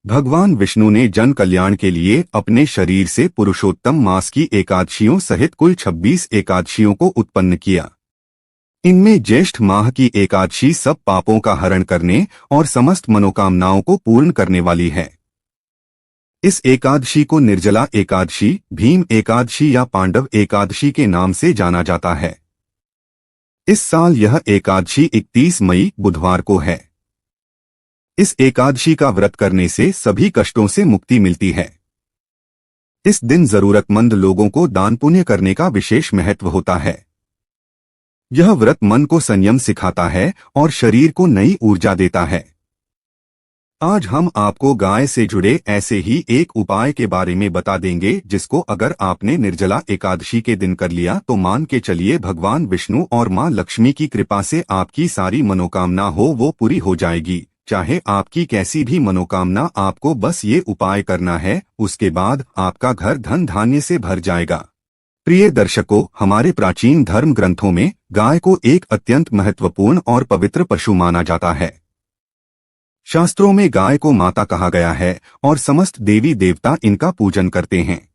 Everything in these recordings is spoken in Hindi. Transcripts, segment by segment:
भगवान विष्णु ने जन कल्याण के लिए अपने शरीर से पुरुषोत्तम मास की एकादशियों सहित कुल 26 एकादशियों को उत्पन्न किया। इनमें ज्येष्ठ माह की एकादशी सब पापों का हरण करने और समस्त मनोकामनाओं को पूर्ण करने वाली है। इस एकादशी को निर्जला एकादशी, भीम एकादशी या पांडव एकादशी के नाम से जाना जाता है। इस साल यह एकादशी 31 मई बुधवार को है। इस एकादशी का व्रत करने से सभी कष्टों से मुक्ति मिलती है। इस दिन जरूरतमंद लोगों को दान पुण्य करने का विशेष महत्व होता है। यह व्रत मन को संयम सिखाता है और शरीर को नई ऊर्जा देता है। आज हम आपको गाय से जुड़े ऐसे ही एक उपाय के बारे में बता देंगे जिसको अगर आपने निर्जला एकादशी के दिन कर लिया तो मान के चलिए भगवान विष्णु और मां लक्ष्मी की कृपा से आपकी सारी मनोकामना हो वो पूरी हो जाएगी। चाहे आपकी कैसी भी मनोकामना, आपको बस ये उपाय करना है, उसके बाद आपका घर धन धान्य से भर जाएगा। प्रिय दर्शकों, हमारे प्राचीन धर्म ग्रंथों में गाय को एक अत्यंत महत्वपूर्ण और पवित्र पशु माना जाता है। शास्त्रों में गाय को माता कहा गया है और समस्त देवी देवता इनका पूजन करते हैं।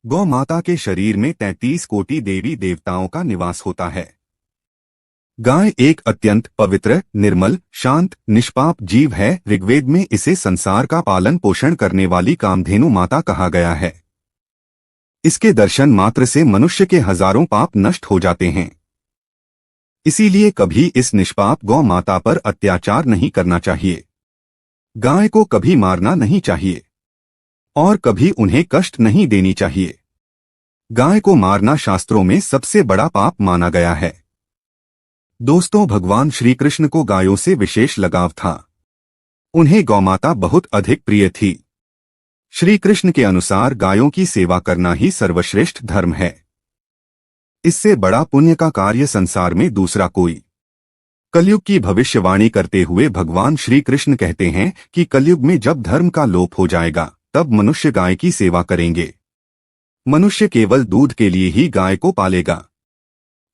गौ माता के शरीर में 33 कोटि देवी देवताओं का निवास होता है। गाय एक अत्यंत पवित्र, निर्मल, शांत, निष्पाप जीव है। ऋग्वेद में इसे संसार का पालन पोषण करने वाली कामधेनु माता कहा गया है। इसके दर्शन मात्र से मनुष्य के हजारों पाप नष्ट हो जाते हैं। इसीलिए कभी इस निष्पाप गौ माता पर अत्याचार नहीं करना चाहिए। गाय को कभी मारना नहीं चाहिए और कभी उन्हें कष्ट नहीं देनी चाहिए। गाय को मारना शास्त्रों में सबसे बड़ा पाप माना गया है। दोस्तों, भगवान श्री कृष्ण को गायों से विशेष लगाव था। उन्हें गौमाता बहुत अधिक प्रिय थी। श्री कृष्ण के अनुसार गायों की सेवा करना ही सर्वश्रेष्ठ धर्म है। इससे बड़ा पुण्य का कार्य संसार में दूसरा कोई। कलयुग की भविष्यवाणी करते हुए भगवान श्री कृष्ण कहते हैं कि कलयुग में जब धर्म का लोप हो जाएगा तब मनुष्य गाय की सेवा करेंगे। मनुष्य केवल दूध के लिए ही गाय को पालेगा।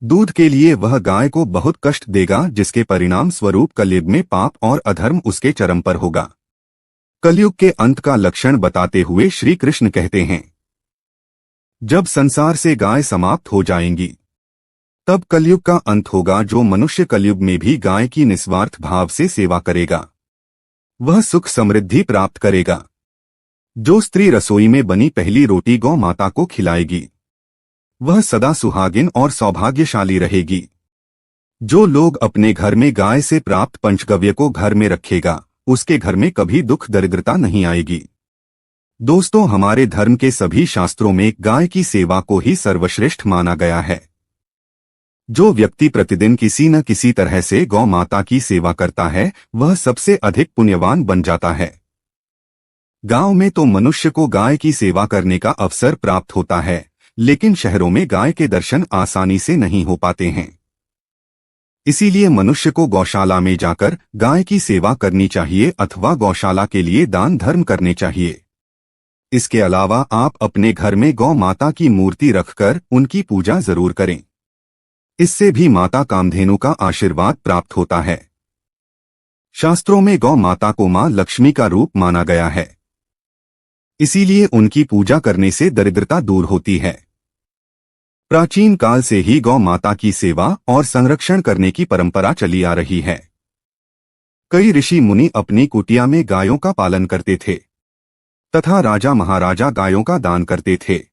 दूध के लिए वह गाय को बहुत कष्ट देगा, जिसके परिणाम स्वरूप कलयुग में पाप और अधर्म उसके चरम पर होगा। कलयुग के अंत का लक्षण बताते हुए श्री कृष्ण कहते हैं, जब संसार से गाय समाप्त हो जाएंगी तब कलयुग का अंत होगा। जो मनुष्य कलयुग में भी गाय की निस्वार्थ भाव से सेवा करेगा वह सुख समृद्धि प्राप्त करेगा। जो स्त्री रसोई में बनी पहली रोटी गौ माता को खिलाएगी वह सदा सुहागिन और सौभाग्यशाली रहेगी। जो लोग अपने घर में गाय से प्राप्त पंचगव्य को घर में रखेगा उसके घर में कभी दुख दरिद्रता नहीं आएगी। दोस्तों, हमारे धर्म के सभी शास्त्रों में गाय की सेवा को ही सर्वश्रेष्ठ माना गया है। जो व्यक्ति प्रतिदिन किसी न किसी तरह से गौ माता की सेवा करता है वह सबसे अधिक पुण्यवान बन जाता है। गांव में तो मनुष्य को गाय की सेवा करने का अवसर प्राप्त होता है, लेकिन शहरों में गाय के दर्शन आसानी से नहीं हो पाते हैं। इसीलिए मनुष्य को गौशाला में जाकर गाय की सेवा करनी चाहिए अथवा गौशाला के लिए दान धर्म करने चाहिए। इसके अलावा आप अपने घर में गौ माता की मूर्ति रखकर उनकी पूजा जरूर करें। इससे भी माता कामधेनु का आशीर्वाद प्राप्त होता है। शास्त्रों में गौ माता को मां लक्ष्मी का रूप माना गया है। इसीलिए उनकी पूजा करने से दरिद्रता दूर होती है। प्राचीन काल से ही गौ माता की सेवा और संरक्षण करने की परंपरा चली आ रही है। कई ऋषि मुनि अपनी कुटिया में गायों का पालन करते थे तथा राजा महाराजा गायों का दान करते थे।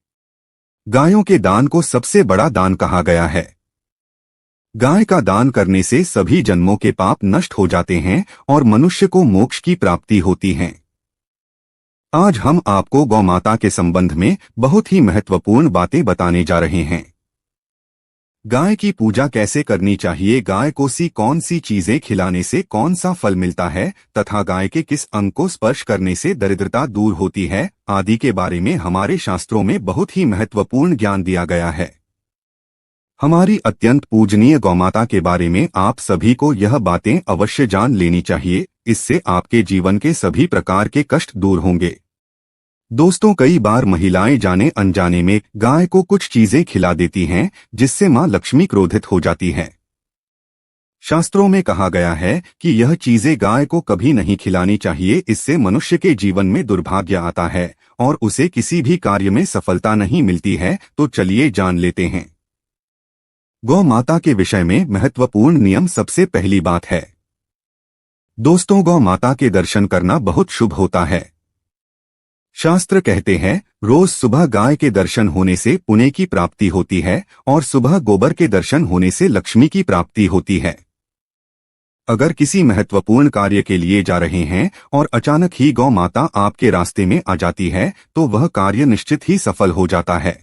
गायों के दान को सबसे बड़ा दान कहा गया है। गाय का दान करने से सभी जन्मों के पाप नष्ट हो जाते हैं और मनुष्य को मोक्ष की प्राप्ति होती है। आज हम आपको गौ माता के संबंध में बहुत ही महत्वपूर्ण बातें बताने जा रहे हैं। गाय की पूजा कैसे करनी चाहिए, गाय को कौन सी चीजें खिलाने से कौन सा फल मिलता है तथा गाय के किस अंग को स्पर्श करने से दरिद्रता दूर होती है आदि के बारे में हमारे शास्त्रों में बहुत ही महत्वपूर्ण ज्ञान दिया गया है। हमारी अत्यंत पूजनीय गौमाता के बारे में आप सभी को यह बातें अवश्य जान लेनी चाहिए। इससे आपके जीवन के सभी प्रकार के कष्ट दूर होंगे। दोस्तों, कई बार महिलाएं जाने अनजाने में गाय को कुछ चीजें खिला देती हैं जिससे मां लक्ष्मी क्रोधित हो जाती है। शास्त्रों में कहा गया है कि यह चीजें गाय को कभी नहीं खिलानी चाहिए, इससे मनुष्य के जीवन में दुर्भाग्य आता है और उसे किसी भी कार्य में सफलता नहीं मिलती है। तो चलिए जान लेते हैं गौ माता के विषय में महत्वपूर्ण नियम। सबसे पहली बात है दोस्तों, गौ माता के दर्शन करना बहुत शुभ होता है। शास्त्र कहते हैं रोज सुबह गाय के दर्शन होने से पुण्य की प्राप्ति होती है और सुबह गोबर के दर्शन होने से लक्ष्मी की प्राप्ति होती है। अगर किसी महत्वपूर्ण कार्य के लिए जा रहे हैं और अचानक ही गौ माता आपके रास्ते में आ जाती है तो वह कार्य निश्चित ही सफल हो जाता है।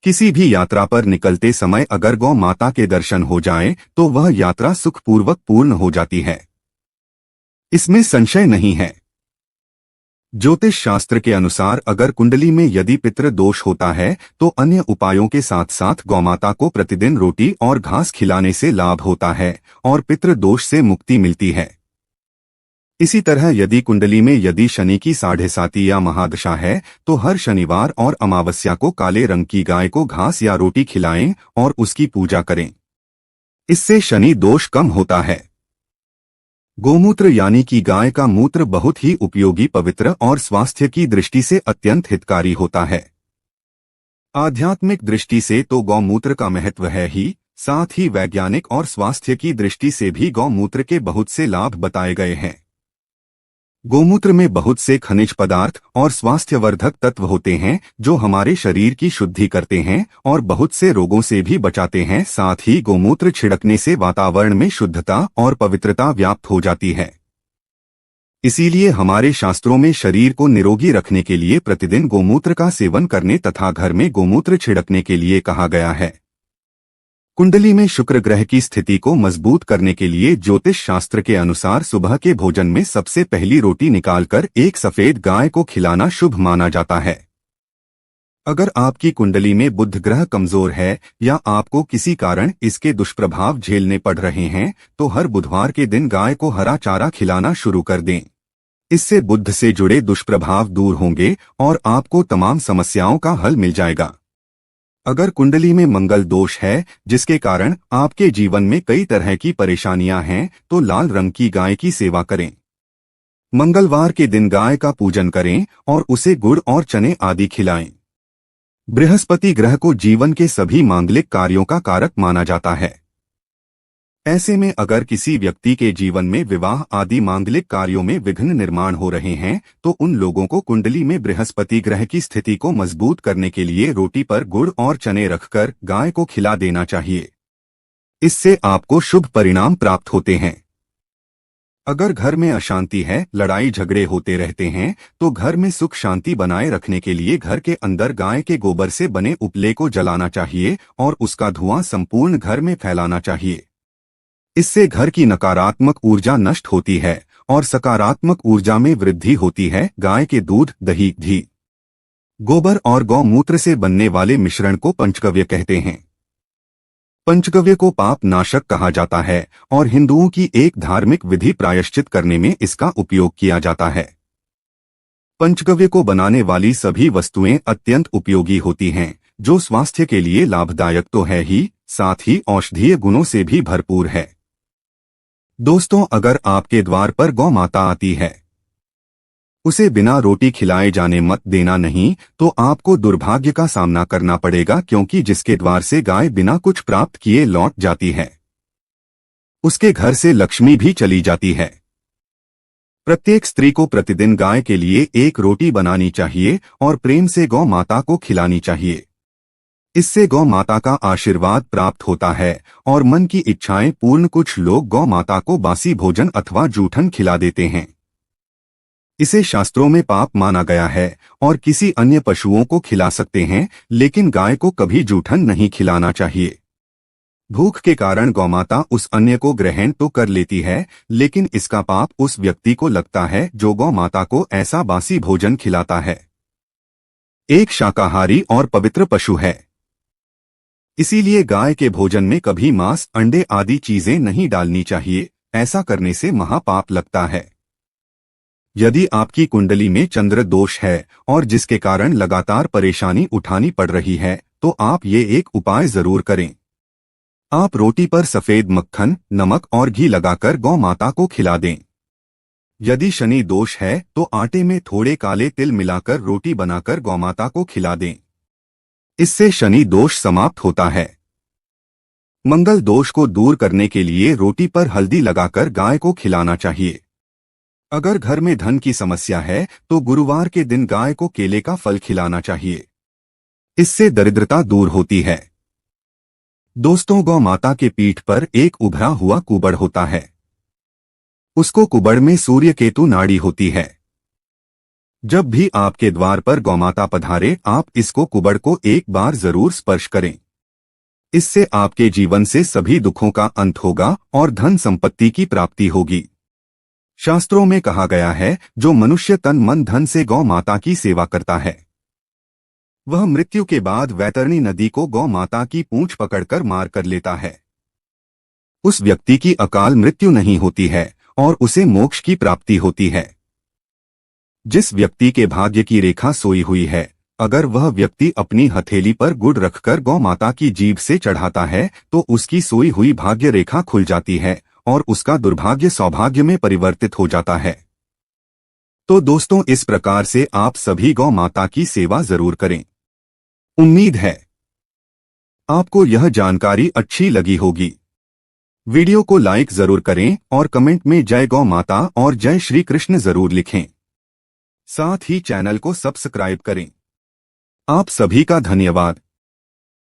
किसी भी यात्रा पर निकलते समय अगर गौ माता के दर्शन हो जाएं तो वह यात्रा सुखपूर्वक पूर्ण हो जाती है, इसमें संशय नहीं है। ज्योतिष शास्त्र के अनुसार अगर कुंडली में यदि पितृ दोष होता है तो अन्य उपायों के साथ साथ गौमाता को प्रतिदिन रोटी और घास खिलाने से लाभ होता है और पितृ दोष से मुक्ति मिलती है। इसी तरह यदि कुंडली में यदि शनि की 7.5 या महादशा है तो हर शनिवार और अमावस्या को काले रंग की गाय को घास या रोटी खिलाएं और उसकी पूजा करें, इससे शनि दोष कम होता है। गोमूत्र यानी कि गाय का मूत्र बहुत ही उपयोगी, पवित्र और स्वास्थ्य की दृष्टि से अत्यंत हितकारी होता है। आध्यात्मिक दृष्टि से तो गौमूत्र का महत्व है ही, साथ ही वैज्ञानिक और स्वास्थ्य की दृष्टि से भी गौमूत्र के बहुत से लाभ बताए गए हैं। गोमूत्र में बहुत से खनिज पदार्थ और स्वास्थ्यवर्धक तत्व होते हैं जो हमारे शरीर की शुद्धि करते हैं और बहुत से रोगों से भी बचाते हैं। साथ ही गोमूत्र छिड़कने से वातावरण में शुद्धता और पवित्रता व्याप्त हो जाती है। इसीलिए हमारे शास्त्रों में शरीर को निरोगी रखने के लिए प्रतिदिन गोमूत्र का सेवन करने तथा घर में गोमूत्र छिड़कने के लिए कहा गया है। कुंडली में शुक्र ग्रह की स्थिति को मजबूत करने के लिए ज्योतिष शास्त्र के अनुसार सुबह के भोजन में सबसे पहली रोटी निकालकर एक सफेद गाय को खिलाना शुभ माना जाता है। अगर आपकी कुंडली में बुध ग्रह कमजोर है या आपको किसी कारण इसके दुष्प्रभाव झेलने पड़ रहे हैं तो हर बुधवार के दिन गाय को हरा चारा खिलाना शुरू कर दें। इससे बुध से जुड़े दुष्प्रभाव दूर होंगे और आपको तमाम समस्याओं का हल मिल जाएगा। अगर कुंडली में मंगल दोष है जिसके कारण आपके जीवन में कई तरह की परेशानियां हैं तो लाल रंग की गाय की सेवा करें। मंगलवार के दिन गाय का पूजन करें और उसे गुड़ और चने आदि खिलाएं। बृहस्पति ग्रह को जीवन के सभी मांगलिक कार्यों का कारक माना जाता है। ऐसे में अगर किसी व्यक्ति के जीवन में विवाह आदि मांगलिक कार्यों में विघ्न निर्माण हो रहे हैं तो उन लोगों को कुंडली में बृहस्पति ग्रह की स्थिति को मजबूत करने के लिए रोटी पर गुड़ और चने रखकर गाय को खिला देना चाहिए। इससे आपको शुभ परिणाम प्राप्त होते हैं। अगर घर में अशांति है, लड़ाई झगड़े होते रहते हैं तो घर में सुख शांति बनाए रखने के लिए घर के अंदर गाय के गोबर से बने उपले को जलाना चाहिए और उसका धुआं संपूर्ण घर में फैलाना चाहिए। इससे घर की नकारात्मक ऊर्जा नष्ट होती है और सकारात्मक ऊर्जा में वृद्धि होती है। गाय के दूध, दही, घी, गोबर और गौमूत्र से बनने वाले मिश्रण को पंचगव्य कहते हैं। पंचगव्य को पाप नाशक कहा जाता है और हिंदुओं की एक धार्मिक विधि प्रायश्चित करने में इसका उपयोग किया जाता है। पंचगव्य को बनाने वाली सभी वस्तुएं अत्यंत उपयोगी होती हैं जो स्वास्थ्य के लिए लाभदायक तो है ही, साथ ही औषधीय गुणों से भी भरपूर है। दोस्तों, अगर आपके द्वार पर गौ माता आती है उसे बिना रोटी खिलाए जाने मत देना, नहीं तो आपको दुर्भाग्य का सामना करना पड़ेगा, क्योंकि जिसके द्वार से गाय बिना कुछ प्राप्त किए लौट जाती है उसके घर से लक्ष्मी भी चली जाती है। प्रत्येक स्त्री को प्रतिदिन गाय के लिए एक रोटी बनानी चाहिए और प्रेम से गौ माता को खिलानी चाहिए। इससे गौ माता का आशीर्वाद प्राप्त होता है और मन की इच्छाएं पूर्ण। कुछ लोग गौ माता को बासी भोजन अथवा जूठन खिला देते हैं। इसे शास्त्रों में पाप माना गया है और किसी अन्य पशुओं को खिला सकते हैं, लेकिन गाय को कभी जूठन नहीं खिलाना चाहिए। भूख के कारण गौमाता उस अन्य को ग्रहण तो कर लेती है, लेकिन इसका पाप उस व्यक्ति को लगता है जो गौ माता को ऐसा बासी भोजन खिलाता है। एक शाकाहारी और पवित्र पशु है, इसीलिए गाय के भोजन में कभी मांस, अंडे आदि चीजें नहीं डालनी चाहिए। ऐसा करने से महापाप लगता है। यदि आपकी कुंडली में चंद्र दोष है और जिसके कारण लगातार परेशानी उठानी पड़ रही है तो आप ये एक उपाय जरूर करें। आप रोटी पर सफेद मक्खन, नमक और घी लगाकर गौ माता को खिला दें। यदि शनि दोष है तो आटे में थोड़े काले तिल मिलाकर रोटी बनाकर गौ माता को खिला दें। इससे शनि दोष समाप्त होता है। मंगल दोष को दूर करने के लिए रोटी पर हल्दी लगाकर गाय को खिलाना चाहिए। अगर घर में धन की समस्या है तो गुरुवार के दिन गाय को केले का फल खिलाना चाहिए। इससे दरिद्रता दूर होती है। दोस्तों, गौ माता के पीठ पर एक उभरा हुआ कुबड़ होता है। उसको कुबड़ में सूर्य केतु नाड़ी होती है। जब भी आपके द्वार पर गौमाता पधारे, आप इसको कुबड़ को एक बार जरूर स्पर्श करें। इससे आपके जीवन से सभी दुखों का अंत होगा और धन संपत्ति की प्राप्ति होगी। शास्त्रों में कहा गया है, जो मनुष्य तन मन धन से गौ माता की सेवा करता है, वह मृत्यु के बाद वैतरणी नदी को गौ माता की पूंछ पकड़कर मार कर लेता है। उस व्यक्ति की अकाल मृत्यु नहीं होती है और उसे मोक्ष की प्राप्ति होती है। जिस व्यक्ति के भाग्य की रेखा सोई हुई है, अगर वह व्यक्ति अपनी हथेली पर गुड़ रखकर गौ माता की जीभ से चढ़ाता है तो उसकी सोई हुई भाग्य रेखा खुल जाती है और उसका दुर्भाग्य सौभाग्य में परिवर्तित हो जाता है। तो दोस्तों, इस प्रकार से आप सभी गौ माता की सेवा जरूर करें। उम्मीद है आपको यह जानकारी अच्छी लगी होगी। वीडियो को लाइक जरूर करें और कमेंट में जय गौ माता और जय श्री कृष्ण जरूर लिखें। साथ ही चैनल को सब्सक्राइब करें। आप सभी का धन्यवाद।